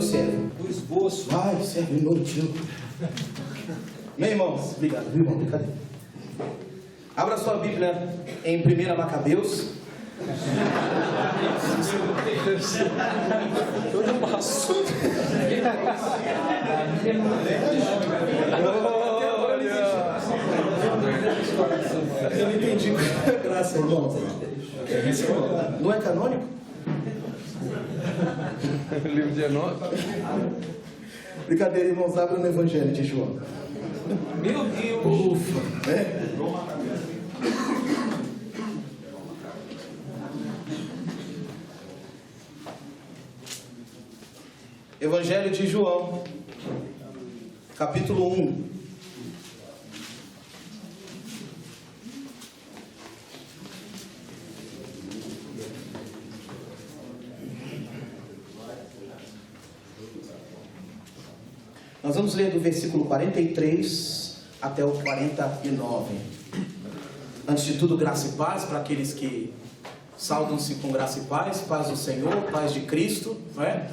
servo. Do esboço. Vai, serve um minutinho. Meu irmão, obrigado, viu, irmão? Cadê? Abra sua Bíblia em 1 Macabeus. Todo um assunto. Eu não entendi. Graças, irmão. Não é canônico? Livro de Enoque. Brincadeira, irmãos, abra no Evangelho de João. Meu Deus. Ufa, né? Evangelho de João, capítulo 1. Nós vamos ler do versículo 43 até o 49. Antes de tudo, graça e paz para aqueles que saudam-se com graça e paz. Paz do Senhor, paz de Cristo, não é?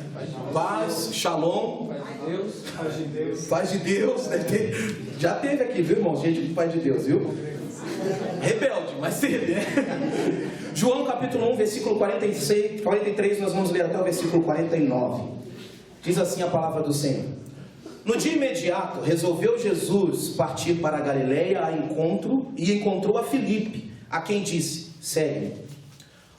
Paz, shalom. Paz de Deus. Paz de Deus. Já teve aqui, viu, irmão? Gente de paz de Deus, viu? Rebelde, mas teve, né? João capítulo 1, versículo 43, nós vamos ler até o versículo 49. Diz assim a palavra do Senhor. No dia imediato, resolveu Jesus partir para a Galileia a encontro e encontrou a Filipe, a quem disse, segue-me.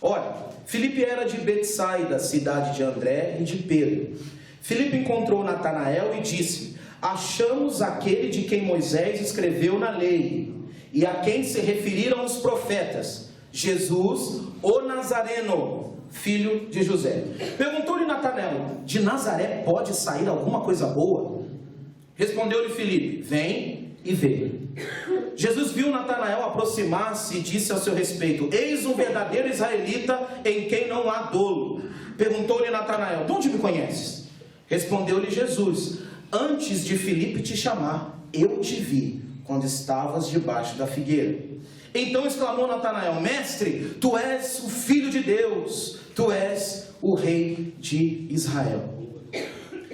Ora, Filipe era de Betsaida, cidade de André e de Pedro. Filipe encontrou Natanael e disse, achamos aquele de quem Moisés escreveu na lei e a quem se referiram os profetas, Jesus, o Nazareno, filho de José. Perguntou-lhe Natanael, de Nazaré pode sair alguma coisa boa? Respondeu-lhe Filipe, vem e vê. Jesus viu Natanael aproximar-se e disse a seu respeito, eis um verdadeiro israelita em quem não há dolo. Perguntou-lhe Natanael, de onde me conheces? Respondeu-lhe Jesus, antes de Filipe te chamar, eu te vi, quando estavas debaixo da figueira. Então exclamou Natanael, mestre, tu és o Filho de Deus, tu és o Rei de Israel.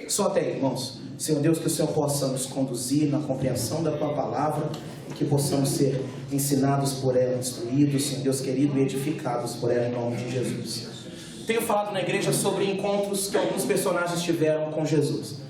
Só até aí, irmãos. Senhor Deus, que o Senhor possa nos conduzir na compreensão da Tua palavra e que possamos ser ensinados por ela, instruídos, Senhor Deus querido, e edificados por ela em nome de Jesus. Tenho falado na igreja sobre encontros que alguns personagens tiveram com Jesus.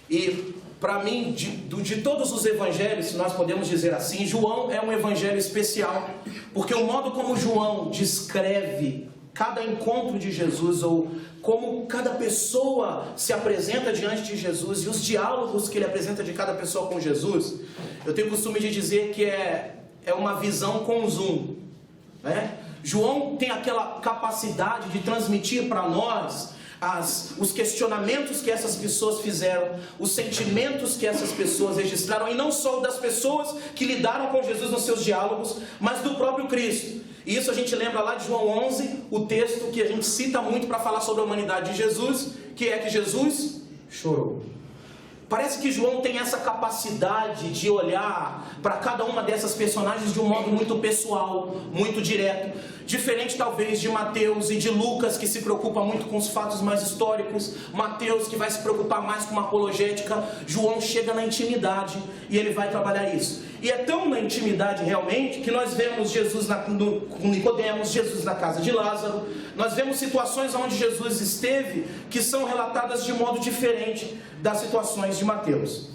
E para mim, de todos os evangelhos, se nós podemos dizer assim, João é um evangelho especial, porque o modo como João descreve cada encontro de Jesus, ou como cada pessoa se apresenta diante de Jesus, e os diálogos que ele apresenta de cada pessoa com Jesus, eu tenho o costume de dizer que é uma visão com zoom, né? João tem aquela capacidade de transmitir para nós os questionamentos que essas pessoas fizeram, os sentimentos que essas pessoas registraram, e não só das pessoas que lidaram com Jesus nos seus diálogos, mas do próprio Cristo. E isso a gente lembra lá de João 11, o texto que a gente cita muito para falar sobre a humanidade de Jesus, que é que Jesus chorou. Parece que João tem essa capacidade de olhar para cada uma dessas personagens de um modo muito pessoal, muito direto. Diferente talvez de Mateus e de Lucas, que se preocupa muito com os fatos mais históricos. Mateus, que vai se preocupar mais com uma apologética. João chega na intimidade e ele vai trabalhar isso. E é tão na intimidade realmente que nós vemos Jesus com Nicodemos, Jesus na casa de Lázaro. Nós vemos situações onde Jesus esteve que são relatadas de modo diferente das situações de Mateus.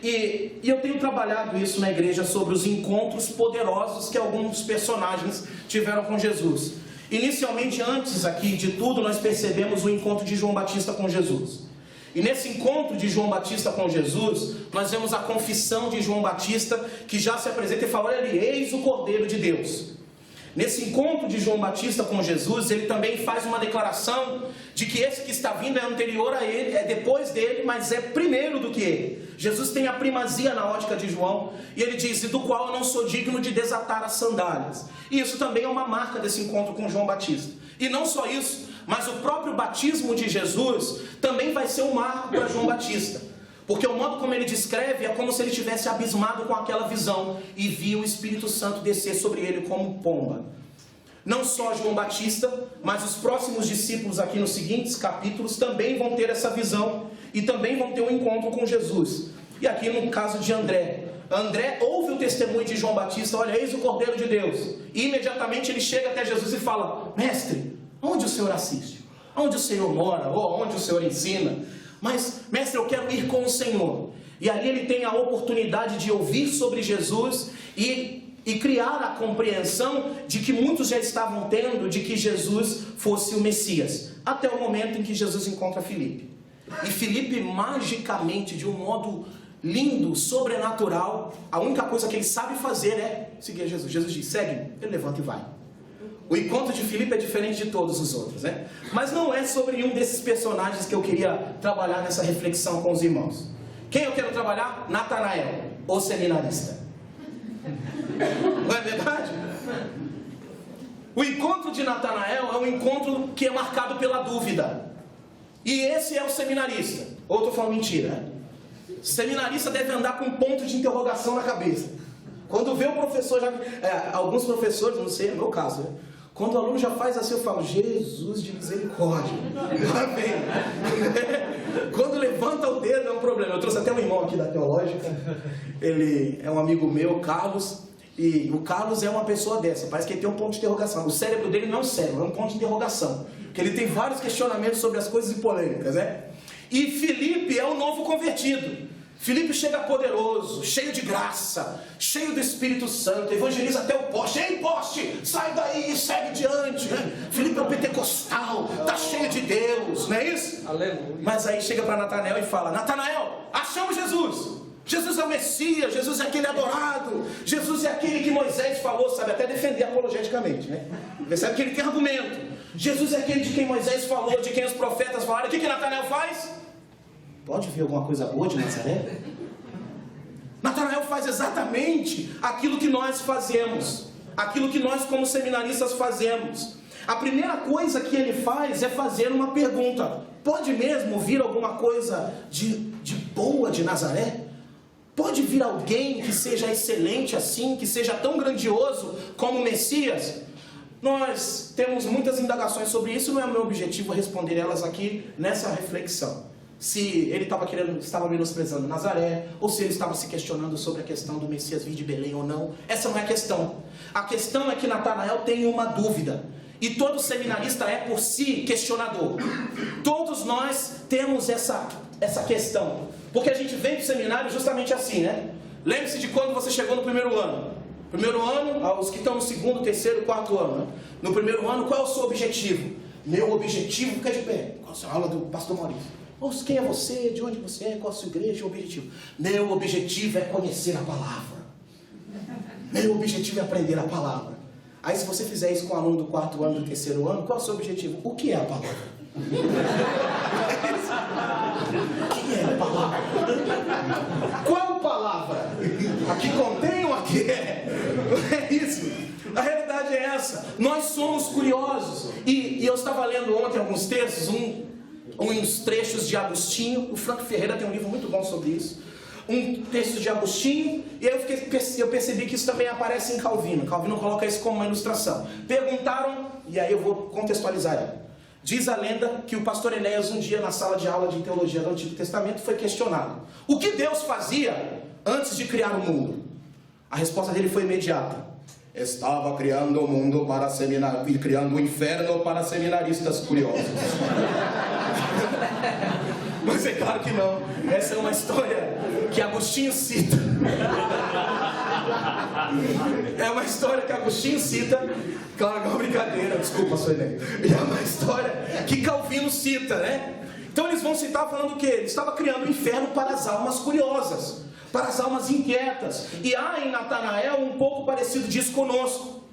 E eu tenho trabalhado isso na igreja sobre os encontros poderosos que alguns personagens tiveram com Jesus. Inicialmente, antes aqui de tudo, nós percebemos o encontro de João Batista com Jesus. E nesse encontro de João Batista com Jesus, nós vemos a confissão de João Batista, que já se apresenta e fala, olha ali, eis o Cordeiro de Deus. Nesse encontro de João Batista com Jesus, ele também faz uma declaração de que esse que está vindo é anterior a ele, é depois dele, mas é primeiro do que ele. Jesus tem a primazia na ótica de João, e ele diz, do qual eu não sou digno de desatar as sandálias. E isso também é uma marca desse encontro com João Batista. E não só isso, mas o próprio batismo de Jesus também vai ser um marco para João Batista. Porque o modo como ele descreve é como se ele tivesse abismado com aquela visão e viu o Espírito Santo descer sobre ele como pomba. Não só João Batista, mas os próximos discípulos aqui nos seguintes capítulos também vão ter essa visão e também vão ter um encontro com Jesus. E aqui no caso de André, André ouve o testemunho de João Batista, olha, eis o Cordeiro de Deus. E imediatamente ele chega até Jesus e fala, mestre, onde o Senhor assiste? Onde o Senhor mora? Ou onde o Senhor ensina? Mas, mestre, eu quero ir com o Senhor. E ali ele tem a oportunidade de ouvir sobre Jesus e criar a compreensão de que muitos já estavam tendo, de que Jesus fosse o Messias. Até o momento em que Jesus encontra Filipe. E Filipe, magicamente, de um modo lindo, sobrenatural, a única coisa que ele sabe fazer é seguir Jesus. Jesus diz, segue-me. Ele levanta e vai. O encontro de Filipe é diferente de todos os outros, né? Mas não é sobre um desses personagens que eu queria trabalhar nessa reflexão com os irmãos. Quem eu quero trabalhar? Natanael, o seminarista. Não é verdade? O encontro de Natanael é um encontro que é marcado pela dúvida. E esse é o seminarista. Ou estou falando mentira, né? Seminarista deve andar com um ponto de interrogação na cabeça. Quando vê o professor, alguns professores, não sei, é o meu caso, né? Quando o aluno já faz assim, eu falo, Jesus de misericórdia. Amém. Quando levanta o dedo é um problema. Eu trouxe até um irmão aqui da Teológica. Ele é um amigo meu, Carlos. E o Carlos é uma pessoa dessa. Parece que ele tem um ponto de interrogação. O cérebro dele não é um cérebro, é um ponto de interrogação. Porque ele tem vários questionamentos sobre as coisas e polêmicas, né? E Filipe é o novo convertido. Filipe chega poderoso, cheio de graça, cheio do Espírito Santo, evangeliza até o poste. Ei, poste, sai daí e segue diante, né? Filipe é o pentecostal, está cheio de Deus, não é isso? Aleluia. Mas aí chega para Natanael e fala, Natanael, achamos Jesus. Jesus é o Messias, Jesus é aquele adorado, Jesus é aquele que Moisés falou, sabe, até defender apologeticamente, né? Percebe que ele tem argumento. Jesus é aquele de quem Moisés falou, de quem os profetas falaram. O que Natanael faz? Pode ver alguma coisa boa de Nazaré? Natanael faz exatamente aquilo que nós fazemos, aquilo que nós como seminaristas fazemos. A primeira coisa que ele faz é fazer uma pergunta. Pode mesmo vir alguma coisa de boa de Nazaré? Pode vir alguém que seja excelente assim, que seja tão grandioso como o Messias? Nós temos muitas indagações sobre isso, não é o meu objetivo responder elas aqui nessa reflexão. Se ele estava menosprezando Nazaré, ou se ele estava se questionando sobre a questão do Messias vir de Belém ou não, essa não é a questão. A questão é que Natanael tem uma dúvida, e todo seminarista é por si questionador. Todos nós temos essa questão, porque a gente vem para o seminário justamente assim, né? Lembre-se de quando você chegou no primeiro ano. Primeiro ano, os que estão no segundo, terceiro, quarto ano, né? No primeiro ano, qual é o seu objetivo? Meu objetivo, fica de pé. Qual a aula do pastor Maurício? Quem é você? De onde você é? Qual a sua igreja? O objetivo? Meu objetivo é conhecer a palavra. Meu objetivo é aprender a palavra. Aí se você fizer isso com o aluno do quarto ano, do terceiro ano, qual é o seu objetivo? O que é a palavra? O que é a palavra? Qual palavra? Aqui contém ou aqui é? É isso. A realidade é essa. Nós somos curiosos. E eu estava lendo ontem alguns textos, uns trechos de Agostinho. O Franco Ferreira tem um livro muito bom sobre isso. Um texto de Agostinho. E aí eu percebi que isso também aparece em Calvino. Calvino coloca isso como uma ilustração. Perguntaram, e aí eu vou contextualizar ela. Diz a lenda que o pastor Enéas, um dia na sala de aula de teologia do Antigo Testamento, foi questionado: o que Deus fazia antes de criar o mundo? A resposta dele foi imediata: estava criando o mundo para seminários, criando o inferno para seminaristas curiosos. Mas é claro que não. Essa é uma história que Agostinho cita. É uma história que Agostinho cita. Claro que é uma brincadeira, desculpa, sua ideia. É uma história que Calvino cita, né? Então eles vão citar falando o quê? Ele estava criando o inferno para as almas curiosas, para as almas inquietas. E há em Natanael um pouco parecido disso conosco.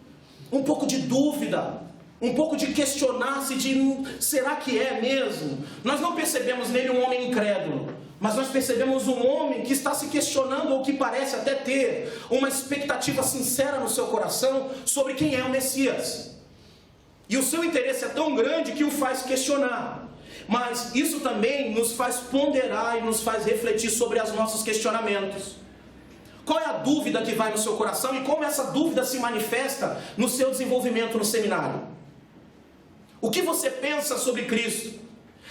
Um pouco de dúvida, um pouco de questionar-se de será que é mesmo? Nós não percebemos nele um homem incrédulo, mas nós percebemos um homem que está se questionando, ou que parece até ter uma expectativa sincera no seu coração sobre quem é o Messias. E o seu interesse é tão grande que o faz questionar. Mas isso também nos faz ponderar e nos faz refletir sobre os nossos questionamentos. Qual é a dúvida que vai no seu coração e como essa dúvida se manifesta no seu desenvolvimento no seminário? O que você pensa sobre Cristo?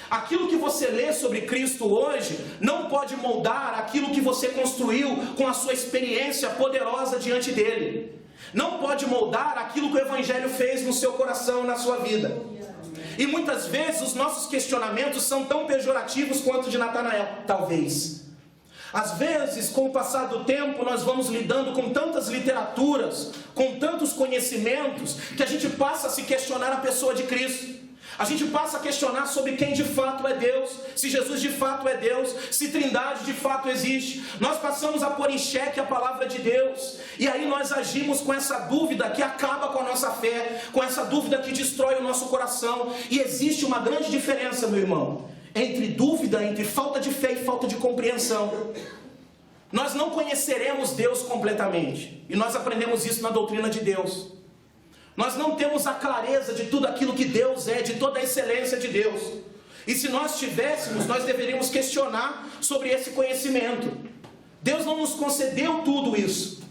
Aquilo que você lê sobre Cristo hoje não pode moldar aquilo que você construiu com a sua experiência poderosa diante dele. Não pode moldar aquilo que o Evangelho fez no seu coração, na sua vida. E muitas vezes os nossos questionamentos são tão pejorativos quanto o de Natanael, talvez. Às vezes, com o passar do tempo, nós vamos lidando com tantas literaturas, com tantos conhecimentos, que a gente passa a se questionar a pessoa de Cristo. A gente passa a questionar sobre quem de fato é Deus, se Jesus de fato é Deus, se Trindade de fato existe. Nós passamos a pôr em xeque a palavra de Deus, e aí nós agimos com essa dúvida que acaba com a nossa fé, com essa dúvida que destrói o nosso coração. E existe uma grande diferença, meu irmão, entre dúvida, entre falta de fé e falta de compreensão. Nós não conheceremos Deus completamente, e nós aprendemos isso na doutrina de Deus. Nós não temos a clareza de tudo aquilo que Deus é, de toda a excelência de Deus. E se nós tivéssemos, nós deveríamos questionar sobre esse conhecimento. Deus não nos concedeu tudo isso.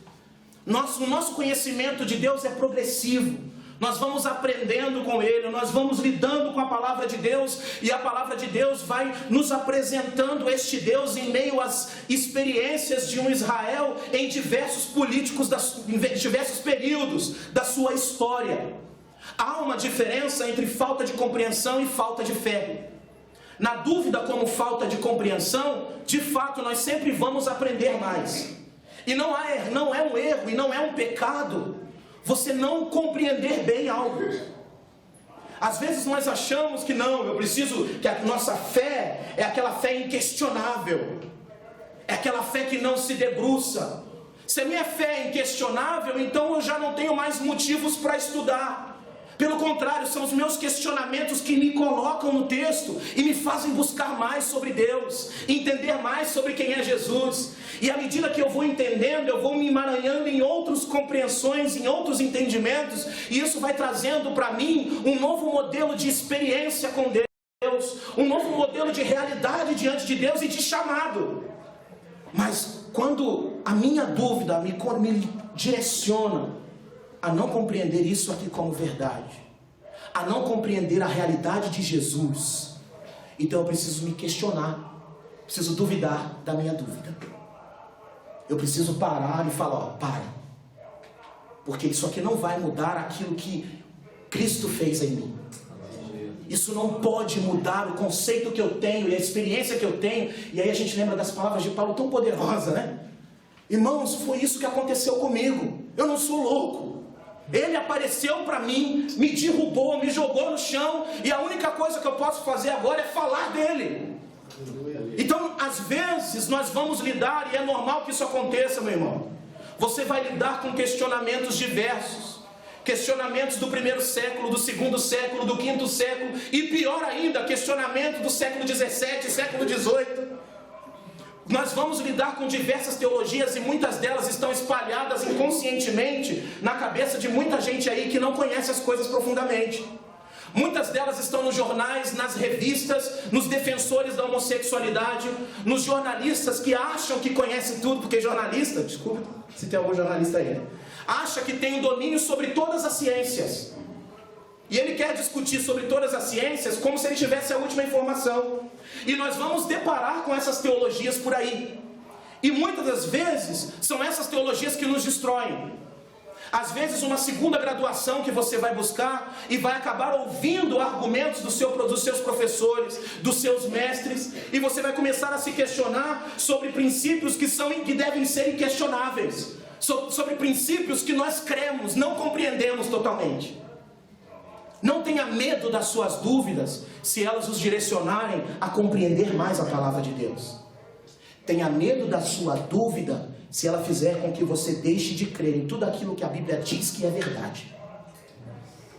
O nosso conhecimento de Deus é progressivo. Nós vamos aprendendo com Ele, nós vamos lidando com a palavra de Deus, e a palavra de Deus vai nos apresentando este Deus em meio às experiências de um Israel em diversos diversos períodos da sua história. Há uma diferença entre falta de compreensão e falta de fé. Na dúvida como falta de compreensão, de fato nós sempre vamos aprender mais. E não é um erro e não é um pecado você não compreender bem algo. Às vezes nós achamos que não, eu preciso, que a nossa fé é aquela fé inquestionável, é aquela fé que não se debruça. Se a minha fé é inquestionável, então eu já não tenho mais motivos para estudar. Pelo contrário, são os meus questionamentos que me colocam no texto e me fazem buscar mais sobre Deus, entender mais sobre quem é Jesus. E à medida que eu vou entendendo, eu vou me emaranhando em outras compreensões, em outros entendimentos, e isso vai trazendo para mim um novo modelo de experiência com Deus, um novo modelo de realidade diante de Deus e de chamado. Mas quando a minha dúvida me direciona a não compreender isso aqui como verdade, a não compreender a realidade de Jesus, então eu preciso me questionar, preciso duvidar da minha dúvida. Eu preciso parar e falar, para, porque isso aqui não vai mudar aquilo que Cristo fez em mim. Isso não pode mudar o conceito que eu tenho e a experiência que eu tenho. E aí a gente lembra das palavras de Paulo tão poderosa, né? Irmãos, foi isso que aconteceu comigo. Eu não sou louco. Ele apareceu para mim, me derrubou, me jogou no chão, e a única coisa que eu posso fazer agora é falar dele. Então, às vezes, nós vamos lidar, e é normal que isso aconteça, meu irmão. Você vai lidar com questionamentos diversos. Questionamentos do primeiro século, do segundo século, do quinto século, e pior ainda, questionamento do século 17, século 18. Nós vamos lidar com diversas teologias e muitas delas estão espalhadas inconscientemente na cabeça de muita gente aí que não conhece as coisas profundamente. Muitas delas estão nos jornais, nas revistas, nos defensores da homossexualidade, nos jornalistas que acham que conhecem tudo, porque jornalista, desculpa se tem algum jornalista aí, acha que tem um domínio sobre todas as ciências. E ele quer discutir sobre todas as ciências como se ele tivesse a última informação. E nós vamos deparar com essas teologias por aí. E muitas das vezes são essas teologias que nos destroem. Às vezes uma segunda graduação que você vai buscar e vai acabar ouvindo argumentos dos seus professores, dos seus mestres, e você vai começar a se questionar sobre princípios que devem ser inquestionáveis, sobre princípios que nós cremos, não compreendemos totalmente. Não tenha medo das suas dúvidas, se elas os direcionarem a compreender mais a palavra de Deus. Tenha medo da sua dúvida, se ela fizer com que você deixe de crer em tudo aquilo que a Bíblia diz que é verdade.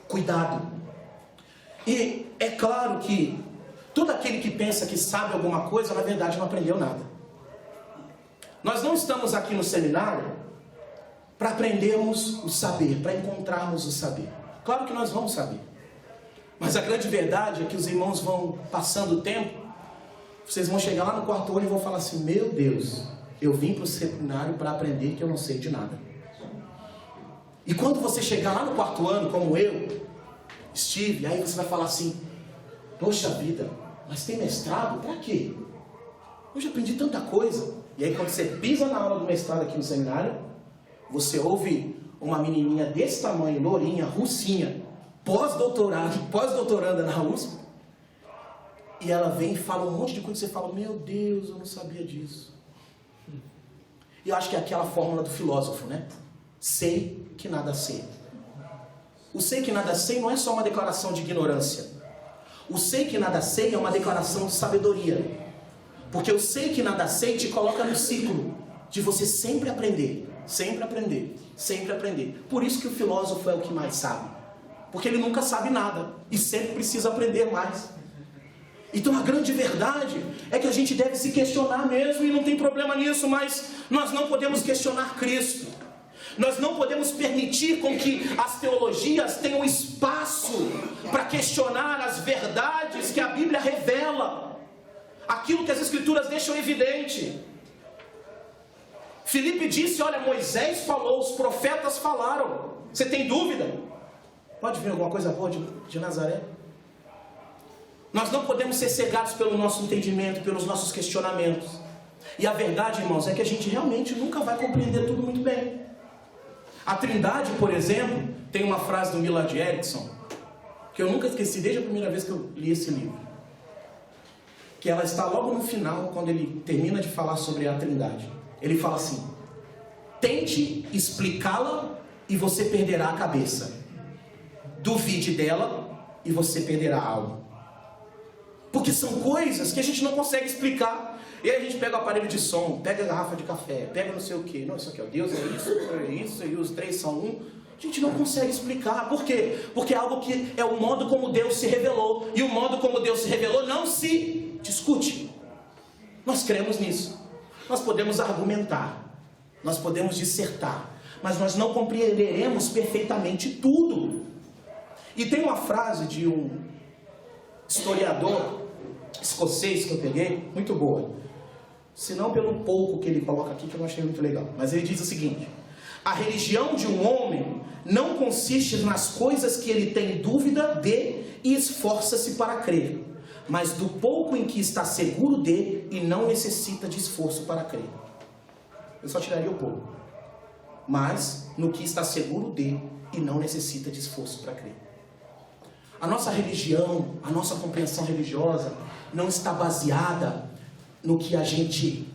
Cuidado. E é claro que todo aquele que pensa que sabe alguma coisa, na verdade não aprendeu nada. Nós não estamos aqui no seminário para aprendermos o saber, para encontrarmos o saber. Claro que nós vamos saber. Mas a grande verdade é que os irmãos vão passando o tempo, vocês vão chegar lá no quarto olho e vão falar assim, meu Deus, Eu vim para o seminário para aprender que eu não sei de nada. E quando você chegar lá no 4º ano, como eu estive, aí você vai falar assim: poxa vida, mas tem mestrado? Para quê? Eu já aprendi tanta coisa. E aí quando você pisa na aula do mestrado aqui no seminário, você ouve uma menininha desse tamanho, lourinha, russinha, pós-doutoranda na USP, e ela vem e fala um monte de coisa, e você fala: meu Deus, eu não sabia disso. E eu acho que é aquela fórmula do filósofo, né? Sei que nada sei. O sei que nada sei não é só uma declaração de ignorância. O sei que nada sei é uma declaração de sabedoria. Porque o sei que nada sei te coloca no ciclo de você sempre aprender, sempre aprender, sempre aprender. Por isso que o filósofo é o que mais sabe. Porque ele nunca sabe nada e sempre precisa aprender mais. Então a grande verdade é que a gente deve se questionar mesmo, e não tem problema nisso, mas nós não podemos questionar Cristo. Nós não podemos permitir com que as teologias tenham espaço para questionar as verdades que a Bíblia revela, aquilo que as Escrituras deixam evidente. Filipe disse: olha, Moisés falou, os profetas falaram. Você tem dúvida? Pode vir alguma coisa boa de Nazaré? Nós não podemos ser cegados pelo nosso entendimento, pelos nossos questionamentos. E a verdade, irmãos, é que a gente realmente nunca vai compreender tudo muito bem. A Trindade, por exemplo, tem uma frase do Millard Erickson, que eu nunca esqueci desde a primeira vez que eu li esse livro. Que ela está logo no final, quando ele termina de falar sobre a Trindade. Ele fala assim: tente explicá-la e você perderá a cabeça. Duvide dela e você perderá a alma. Porque são coisas que a gente não consegue explicar. E aí a gente pega o aparelho de som, pega a garrafa de café, pega não sei o que. Não, isso aqui, ó, Deus é isso, e os três são um. A gente não consegue explicar. Por quê? Porque é algo que é o modo como Deus se revelou. E o modo como Deus se revelou não se discute. Nós cremos nisso. Nós podemos argumentar, nós podemos dissertar, mas nós não compreenderemos perfeitamente tudo. E tem uma frase de um historiador escocês que eu peguei, muito boa. Se não pelo pouco que ele coloca aqui, que eu não achei muito legal. Mas ele diz o seguinte: a religião de um homem não consiste nas coisas que ele tem dúvida de e esforça-se para crer, mas do pouco em que está seguro de e não necessita de esforço para crer. Eu só tiraria o pouco. Mas no que está seguro de e não necessita de esforço para crer. A nossa religião, a nossa compreensão religiosa não está baseada no que a gente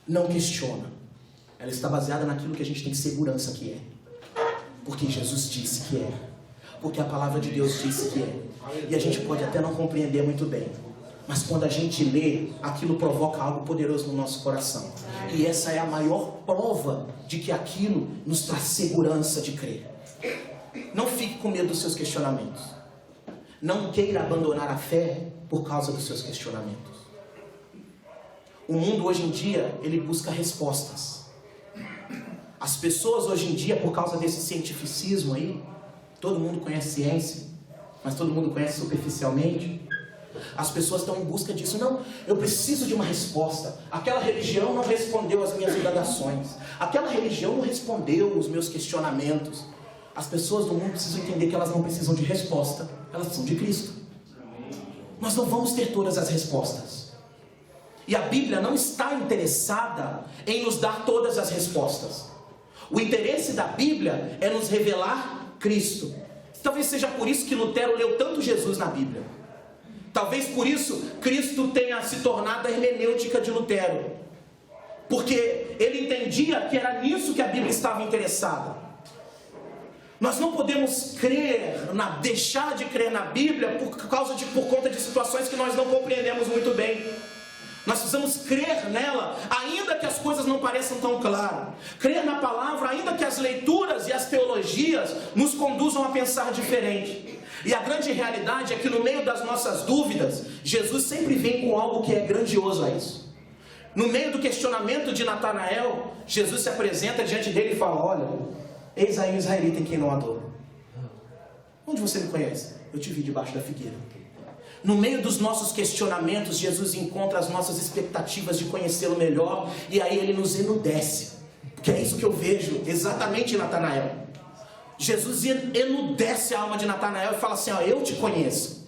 não questiona. Ela está baseada naquilo que a gente tem segurança que é. Porque Jesus disse que é. Porque a palavra de Deus disse que é. E a gente pode até não compreender muito bem, mas quando a gente lê, aquilo provoca algo poderoso no nosso coração. E essa é a maior prova de que aquilo nos traz segurança de crer. Não fique com medo dos seus questionamentos. Não queira abandonar a fé por causa dos seus questionamentos. O mundo hoje em dia, ele busca respostas. As pessoas hoje em dia, por causa desse cientificismo aí, todo mundo conhece ciência, mas todo mundo conhece superficialmente. As pessoas estão em busca disso. Não, eu preciso de uma resposta. Aquela religião não respondeu às minhas indagações. Aquela religião não respondeu os meus questionamentos. As pessoas do mundo precisam entender que elas não precisam de resposta. Elas precisam de Cristo. Nós não vamos ter todas as respostas. E a Bíblia não está interessada em nos dar todas as respostas. O interesse da Bíblia é nos revelar Cristo. Talvez seja por isso que Lutero leu tanto Jesus na Bíblia. Talvez por isso Cristo tenha se tornado a hermenêutica de Lutero. Porque ele entendia que era nisso que a Bíblia estava interessada. Nós não podemos deixar de crer na Bíblia por conta de situações que nós não compreendemos muito bem. Nós precisamos crer nela, ainda que as coisas não pareçam tão claras. Crer na palavra, ainda que as leituras e as teologias nos conduzam a pensar diferente. E a grande realidade é que no meio das nossas dúvidas, Jesus sempre vem com algo que é grandioso a isso. No meio do questionamento de Natanael, Jesus se apresenta diante dele e fala: olha, eis aí um israelita em quem não adoro. Onde você me conhece? Eu te vi debaixo da figueira. No meio dos nossos questionamentos, Jesus encontra as nossas expectativas de conhecê-lo melhor, e aí ele nos enudece, porque é isso que eu vejo exatamente em Natanael. Jesus enudece a alma de Natanael e fala assim: ó, eu te conheço,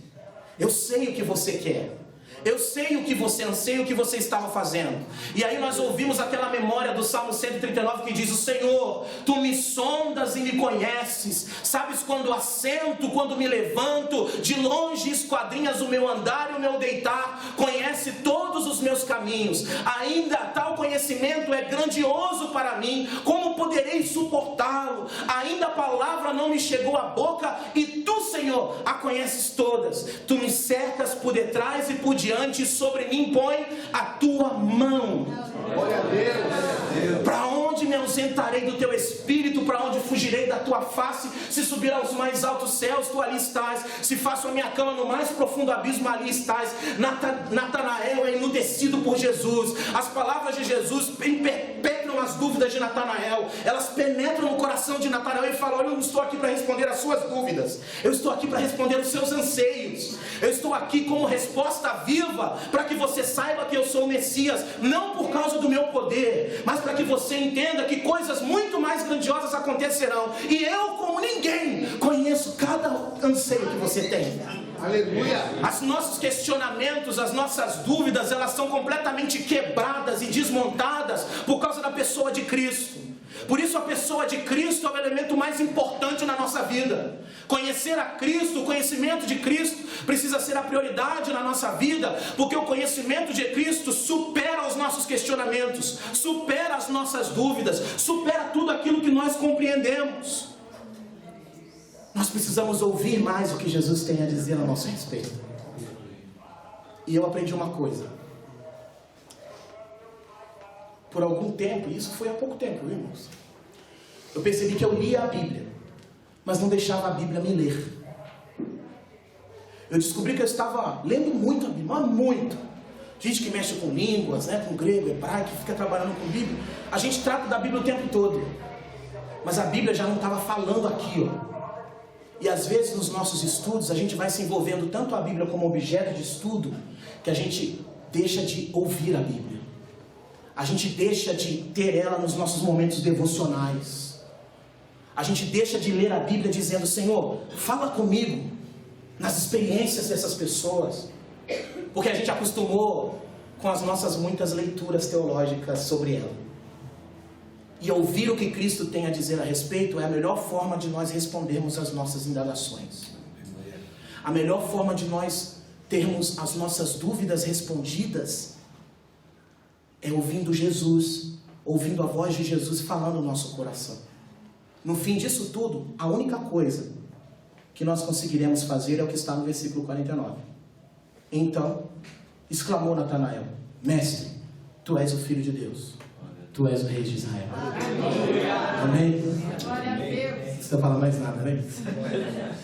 eu sei o que você quer, eu sei o que você anseia, o que você estava fazendo. E aí nós ouvimos aquela memória do Salmo 139 que diz: o Senhor, tu me sondas e me conheces, sabes quando assento, quando me levanto, de longe esquadrinhas o meu andar e o meu deitar, conhece todos os meus caminhos. Ainda tal conhecimento é grandioso para mim, como poderei suportá-lo? Ainda a palavra não me chegou à boca, e tu, Senhor, a conheces todas. Tu me cercas por detrás e por diante, sobre mim põe a tua mão. Glória a Deus. Para onde me ausentarei do teu espírito? Para onde fugirei da tua face? Se subir aos mais altos céus, tu ali estás. Se faço a minha cama no mais profundo abismo, ali estás. Natanael é enudecido por Jesus. As palavras de Jesus perpetram as dúvidas de Natanael. Elas penetram no coração de Natanael e falam: eu não estou aqui para responder as suas dúvidas, eu estou aqui para responder os seus anseios. Eu estou aqui como resposta viva, para que você saiba que eu sou o Messias, não por causa do meu poder, mas para que você entenda que coisas muito mais grandiosas acontecerão. E eu, como ninguém, conheço cada anseio que você tem. Aleluia. Os nossos questionamentos, as nossas dúvidas, elas são completamente quebradas e desmontadas por causa da pessoa de Cristo. Por isso a pessoa de Cristo é o elemento mais importante na nossa vida. Conhecer a Cristo, o conhecimento de Cristo precisa ser a prioridade na nossa vida, porque o conhecimento de Cristo supera os nossos questionamentos, supera as nossas dúvidas, supera tudo aquilo que nós compreendemos. Nós precisamos ouvir mais o que Jesus tem a dizer a nosso respeito. E eu aprendi uma coisa. Por algum tempo, e isso foi há pouco tempo, irmãos, eu percebi que eu lia a Bíblia, mas não deixava a Bíblia me ler. Eu descobri que eu estava lendo muito a Bíblia, mas muito. Gente que mexe com línguas, né, com grego, hebraico, que fica trabalhando com Bíblia, a gente trata da Bíblia o tempo todo, mas a Bíblia já não estava falando aqui, ó. E às vezes nos nossos estudos a gente vai se envolvendo tanto a Bíblia como objeto de estudo, que a gente deixa de ouvir a Bíblia. A gente deixa de ter ela nos nossos momentos devocionais. A gente deixa de ler a Bíblia dizendo: Senhor, fala comigo nas experiências dessas pessoas. Porque a gente acostumou com as nossas muitas leituras teológicas sobre ela. E ouvir o que Cristo tem a dizer a respeito é a melhor forma de nós respondermos às nossas indagações. A melhor forma de nós termos as nossas dúvidas respondidas é ouvindo Jesus, ouvindo a voz de Jesus falando no nosso coração. No fim disso tudo, a única coisa que nós conseguiremos fazer é o que está no versículo 49. Então, exclamou Natanael: Mestre, tu és o Filho de Deus, tu és o Rei de Israel. Amém? Não precisa falar mais nada, né?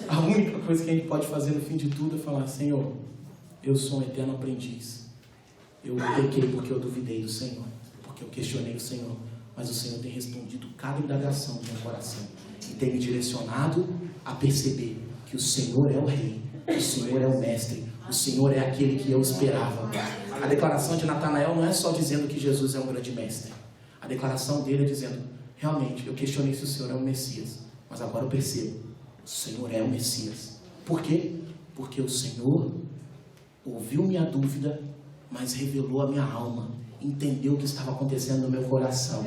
A única coisa que a gente pode fazer no fim de tudo é falar: Senhor, eu sou um eterno aprendiz. Eu pequei porque eu duvidei do Senhor, porque eu questionei o Senhor, mas o Senhor tem respondido cada indagação do meu coração e tem me direcionado a perceber que o Senhor é o Rei, que o Senhor é o Mestre, o Senhor é aquele que eu esperava. A declaração de Natanael não é só dizendo que Jesus é um grande mestre. A declaração dele é dizendo: realmente, eu questionei se o Senhor é o Messias, mas agora eu percebo, o Senhor é o Messias. Por quê? Porque o Senhor ouviu minha dúvida, mas revelou a minha alma, entendeu o que estava acontecendo no meu coração.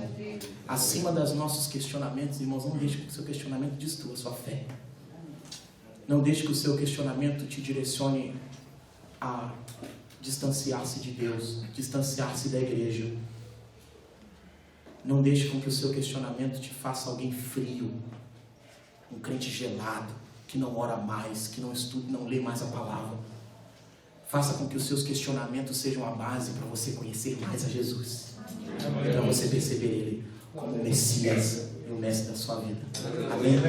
Acima dos nossos questionamentos, irmãos, não deixe que o seu questionamento destrua a sua fé. Não deixe que o seu questionamento te direcione a distanciar-se de Deus, distanciar-se da igreja. Não deixe com que o seu questionamento te faça alguém frio, um crente gelado, que não ora mais, que não estuda, não lê mais a palavra. Faça com que os seus questionamentos sejam a base para você conhecer mais a Jesus, para você perceber Ele como o Messias e o Mestre da sua vida. Amém?